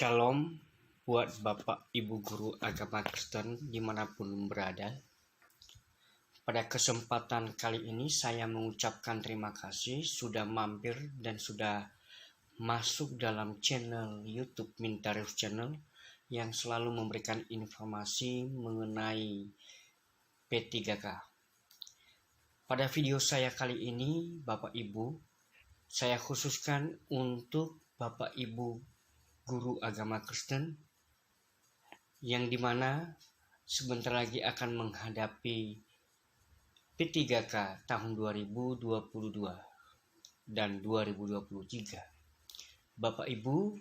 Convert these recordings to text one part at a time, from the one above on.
Shalom buat Bapak Ibu Guru Agama Kristen dimanapun berada. Pada kesempatan kali ini saya mengucapkan terima kasih sudah mampir dan sudah masuk dalam channel YouTube Mintarif Channel yang selalu memberikan informasi mengenai P3K. Pada video saya kali ini Bapak Ibu, saya khususkan untuk Bapak Ibu Guru Agama Kristen yang dimana sebentar lagi akan menghadapi P3K tahun 2022 dan 2023. Bapak Ibu,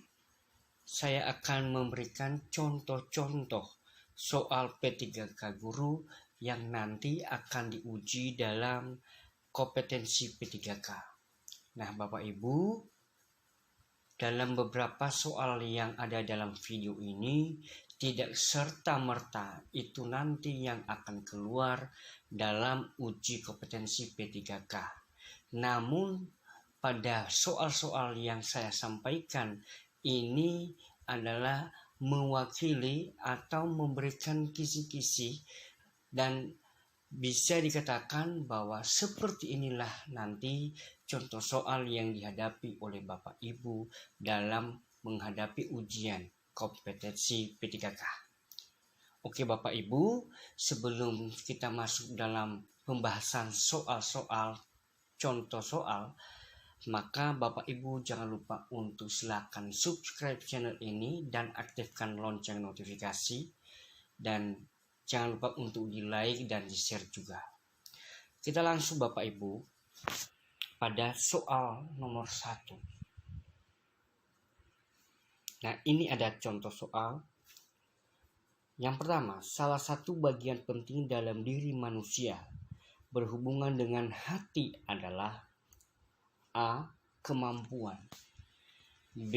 saya akan memberikan contoh-contoh soal P3K guru yang nanti akan diuji dalam kompetensi P3K. Nah, Bapak Ibu, dalam beberapa soal yang ada dalam video ini, tidak serta-merta itu nanti yang akan keluar dalam uji kompetensi P3K. Namun, pada soal-soal yang saya sampaikan, ini adalah mewakili atau memberikan kisi-kisi dan bisa dikatakan bahwa seperti inilah nanti contoh soal yang dihadapi oleh Bapak Ibu dalam menghadapi ujian kompetensi P3K. Oke Bapak Ibu, sebelum kita masuk dalam pembahasan soal-soal, contoh soal, maka Bapak Ibu jangan lupa untuk silakan subscribe channel ini dan aktifkan lonceng notifikasi, dan jangan lupa untuk di like dan di share juga. Kita langsung Bapak Ibu pada soal nomor 1. Nah, ini ada contoh soal. Yang pertama, salah satu bagian penting dalam diri manusia berhubungan dengan hati adalah A. Kemampuan, B.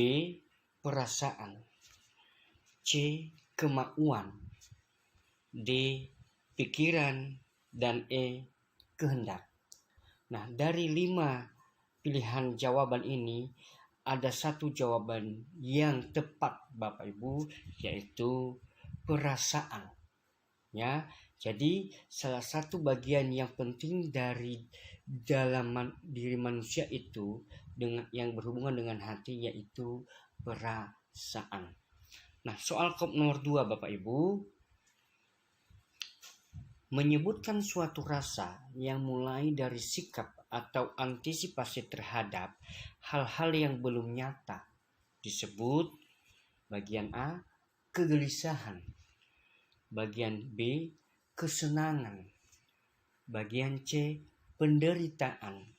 Perasaan, C. Kemauan, D. Pikiran, dan E. Kehendak. Nah, dari 5 pilihan jawaban ini ada satu jawaban yang tepat Bapak Ibu, yaitu perasaan. Ya, jadi salah satu bagian yang penting dari dalam diri manusia itu dengan yang berhubungan dengan hati, yaitu perasaan. Nah, soal nomor 2 Bapak Ibu, menyebutkan suatu rasa yang mulai dari sikap atau antisipasi terhadap hal-hal yang belum nyata disebut bagian A, kegelisahan, bagian B, kesenangan, bagian C, penderitaan,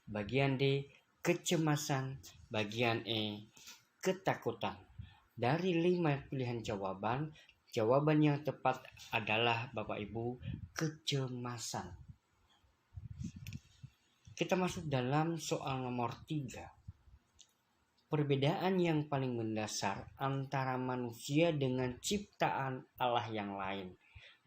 bagian D, kecemasan, bagian E, ketakutan. Dari 5 pilihan jawaban yang tepat adalah Bapak Ibu kecemasan. Kita masuk dalam soal nomor 3. Perbedaan yang paling mendasar antara manusia dengan ciptaan Allah yang lain.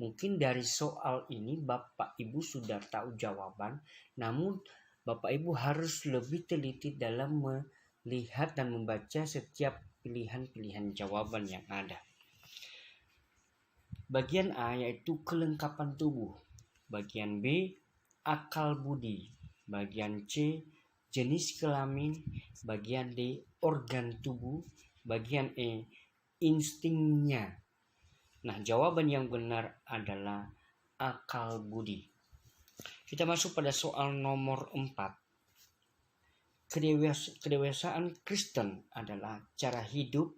Mungkin dari soal ini Bapak Ibu sudah tahu jawaban, namun Bapak Ibu harus lebih teliti dalam melihat dan membaca setiap pilihan-pilihan jawaban yang ada. Bagian A yaitu kelengkapan tubuh, bagian B akal budi, bagian C jenis kelamin, bagian D organ tubuh, bagian E instingnya. Nah, jawaban yang benar adalah akal budi. Kita masuk pada soal nomor 4. Kedewasaan Kristen adalah cara hidup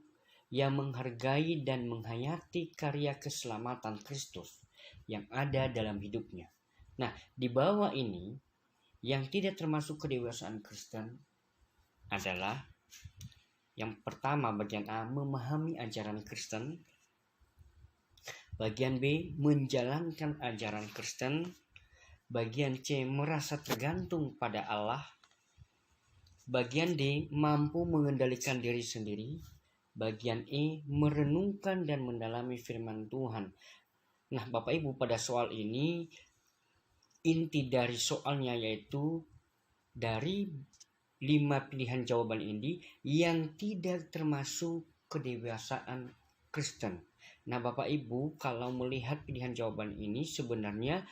yang menghargai dan menghayati karya keselamatan Kristus yang ada dalam hidupnya. Nah, di bawah ini yang tidak termasuk kedewasaan Kristen adalah yang pertama, bagian A, memahami ajaran Kristen, bagian B, menjalankan ajaran Kristen, bagian C, merasa tergantung pada Allah, bagian D, mampu mengendalikan diri sendiri, bagian E, merenungkan dan mendalami firman Tuhan. Nah, Bapak Ibu, pada soal ini inti dari soalnya yaitu dari 5 pilihan jawaban ini yang tidak termasuk kedewasaan Kristen. Nah, Bapak Ibu, kalau melihat pilihan jawaban ini sebenarnya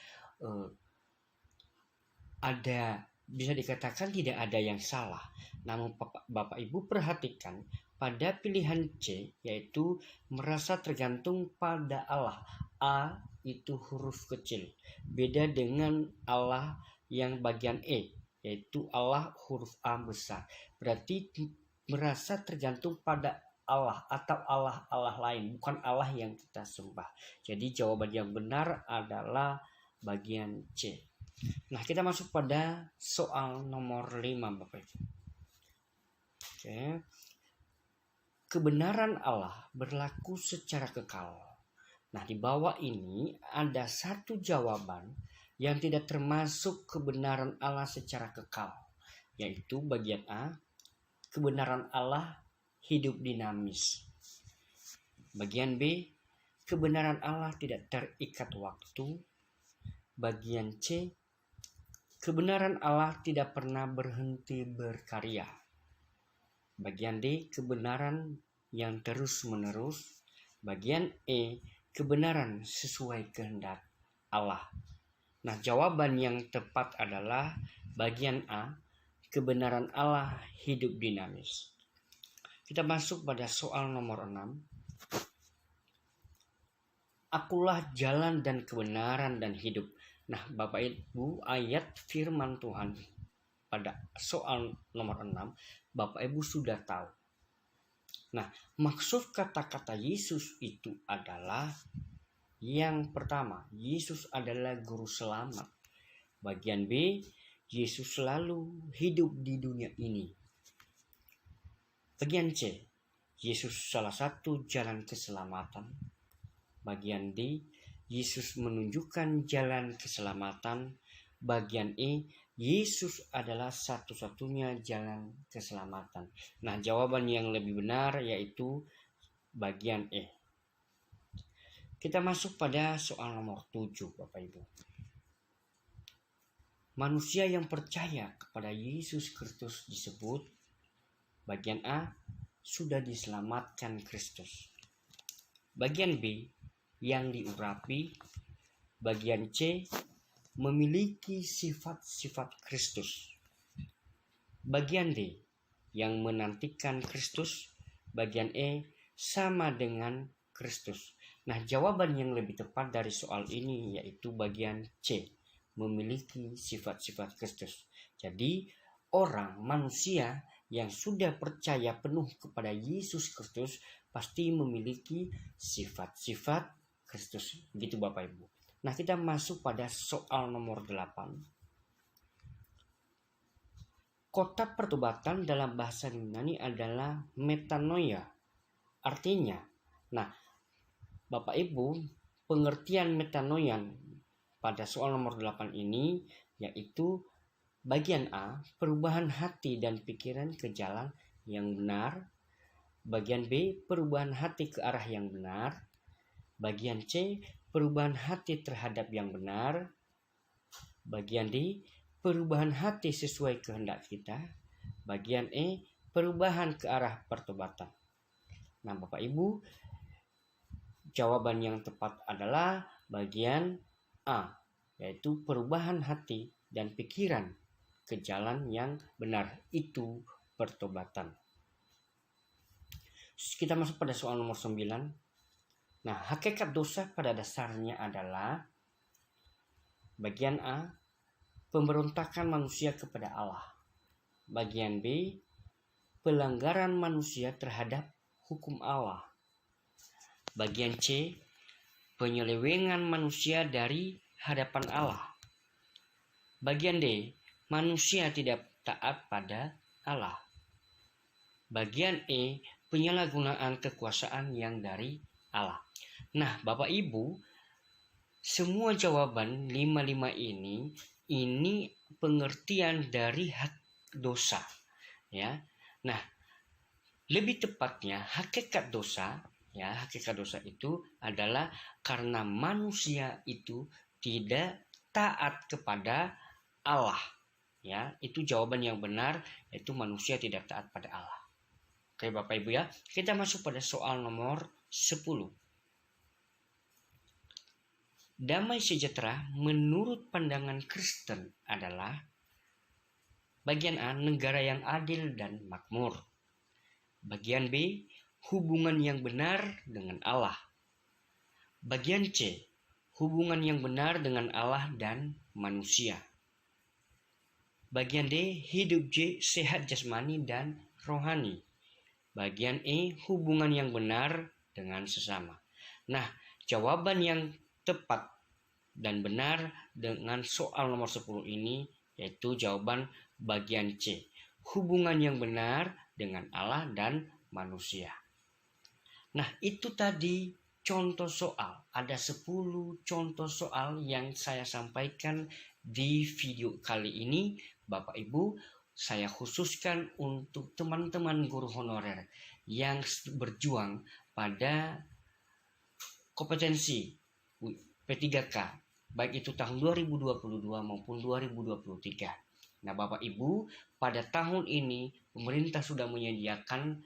bisa dikatakan tidak ada yang salah. Namun Bapak Ibu perhatikan pada pilihan C, yaitu merasa tergantung pada Allah. A itu huruf kecil. Beda dengan Allah yang bagian E, yaitu Allah huruf A besar. Berarti merasa tergantung pada Allah atau Allah lain, bukan Allah yang kita sembah. Jadi jawaban yang benar adalah bagian C. Nah, kita masuk pada soal nomor 5, Bapak Ibu. Oke. Kebenaran Allah berlaku secara kekal. Nah, di bawah ini ada satu jawaban yang tidak termasuk kebenaran Allah secara kekal, yaitu bagian A, kebenaran Allah hidup dinamis. Bagian B, kebenaran Allah tidak terikat waktu. Bagian C, kebenaran Allah tidak pernah berhenti berkarya. Bagian D, kebenaran yang terus-menerus. Bagian E, kebenaran sesuai kehendak Allah. Nah, jawaban yang tepat adalah bagian A, kebenaran Allah hidup dinamis. Kita masuk pada soal nomor 6. Akulah jalan dan kebenaran dan hidup. Nah, Bapak Ibu, ayat firman Tuhan pada soal nomor 6, Bapak Ibu sudah tahu. Nah, maksud kata-kata Yesus itu adalah yang pertama, Yesus adalah guru selamat. Bagian B, Yesus selalu hidup di dunia ini. Bagian C, Yesus salah satu jalan keselamatan. Bagian D, Yesus menunjukkan jalan keselamatan. Bagian E, Yesus adalah satu-satunya jalan keselamatan. Nah, jawaban yang lebih benar yaitu bagian E. Kita masuk pada soal nomor 7, Bapak Ibu. Manusia yang percaya kepada Yesus Kristus disebut bagian A, sudah diselamatkan Kristus. Bagian B, yang diurapi. Bagian C, memiliki sifat-sifat Kristus. Bagian D, yang menantikan Kristus. Bagian E, sama dengan Kristus. Nah, jawaban yang lebih tepat dari soal ini yaitu bagian C, memiliki sifat-sifat Kristus. Jadi, manusia yang sudah percaya penuh kepada Yesus Kristus pasti memiliki sifat-sifat Kristus. Begitu Bapak Ibu. Nah, kita masuk pada soal nomor 8. Kota pertobatan dalam bahasa Yunani adalah metanoia. Artinya, nah, Bapak Ibu, pengertian metanoia pada soal nomor 8 ini yaitu bagian A, perubahan hati dan pikiran ke jalan yang benar. Bagian B, perubahan hati ke arah yang benar. Bagian C, perubahan hati terhadap yang benar. Bagian D, perubahan hati sesuai kehendak kita. Bagian E, perubahan ke arah pertobatan. Nah, Bapak Ibu, jawaban yang tepat adalah bagian A, yaitu perubahan hati dan pikiran ke jalan yang benar, itu pertobatan. Kita masuk pada soal nomor 9. Nah, hakikat dosa pada dasarnya adalah bagian A, pemberontakan manusia kepada Allah. Bagian B, pelanggaran manusia terhadap hukum Allah. Bagian C, penyelewengan manusia dari hadapan Allah. Bagian D, manusia tidak taat pada Allah. Bagian E, penyalahgunaan kekuasaan yang dari Allah. Nah, Bapak Ibu, semua jawaban 5 ini pengertian dari hak dosa, ya. Nah, lebih tepatnya hakikat dosa itu adalah karena manusia itu tidak taat kepada Allah, ya. Itu jawaban yang benar, yaitu manusia tidak taat pada Allah. Oke Bapak Ibu ya, kita masuk pada soal nomor 10. Damai sejahtera menurut pandangan Kristen adalah bagian A, negara yang adil dan makmur. Bagian B, hubungan yang benar dengan Allah. Bagian C, hubungan yang benar dengan Allah dan manusia. Bagian D, hidup sehat jasmani dan rohani. Bagian E, hubungan yang benar dengan sesama. Nah, jawaban yang tepat dan benar dengan soal nomor 10 ini yaitu jawaban bagian C, hubungan yang benar dengan Allah dan manusia. Nah, itu tadi contoh soal. Ada 10 contoh soal yang saya sampaikan di video kali ini. Bapak Ibu, saya khususkan untuk teman-teman guru honorer yang berjuang pada kompetensi P3K, baik itu tahun 2022 maupun 2023. Nah, Bapak Ibu, pada tahun ini pemerintah sudah menyediakan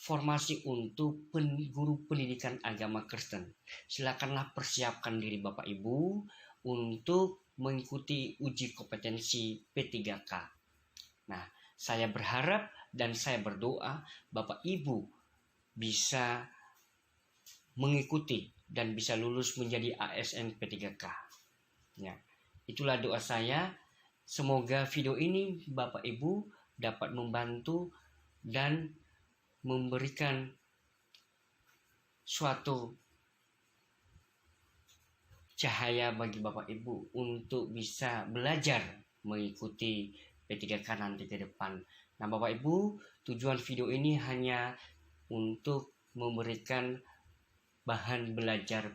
formasi untuk guru pendidikan agama Kristen. Silakanlah persiapkan diri Bapak Ibu untuk mengikuti uji kompetensi P3K. Nah, saya berharap dan saya berdoa Bapak Ibu bisa mengikuti dan bisa lulus menjadi ASN P3K. Ya, itulah doa saya. Semoga video ini Bapak Ibu dapat membantu dan memberikan suatu cahaya bagi Bapak Ibu untuk bisa belajar mengikuti P3K nanti ke depan. Nah Bapak Ibu, tujuan video ini hanya untuk memberikan bahan belajar,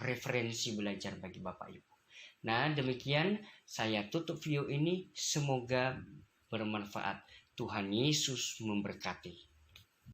referensi belajar bagi Bapak Ibu. Nah demikian saya tutup video ini, semoga bermanfaat. Tuhan Yesus memberkati.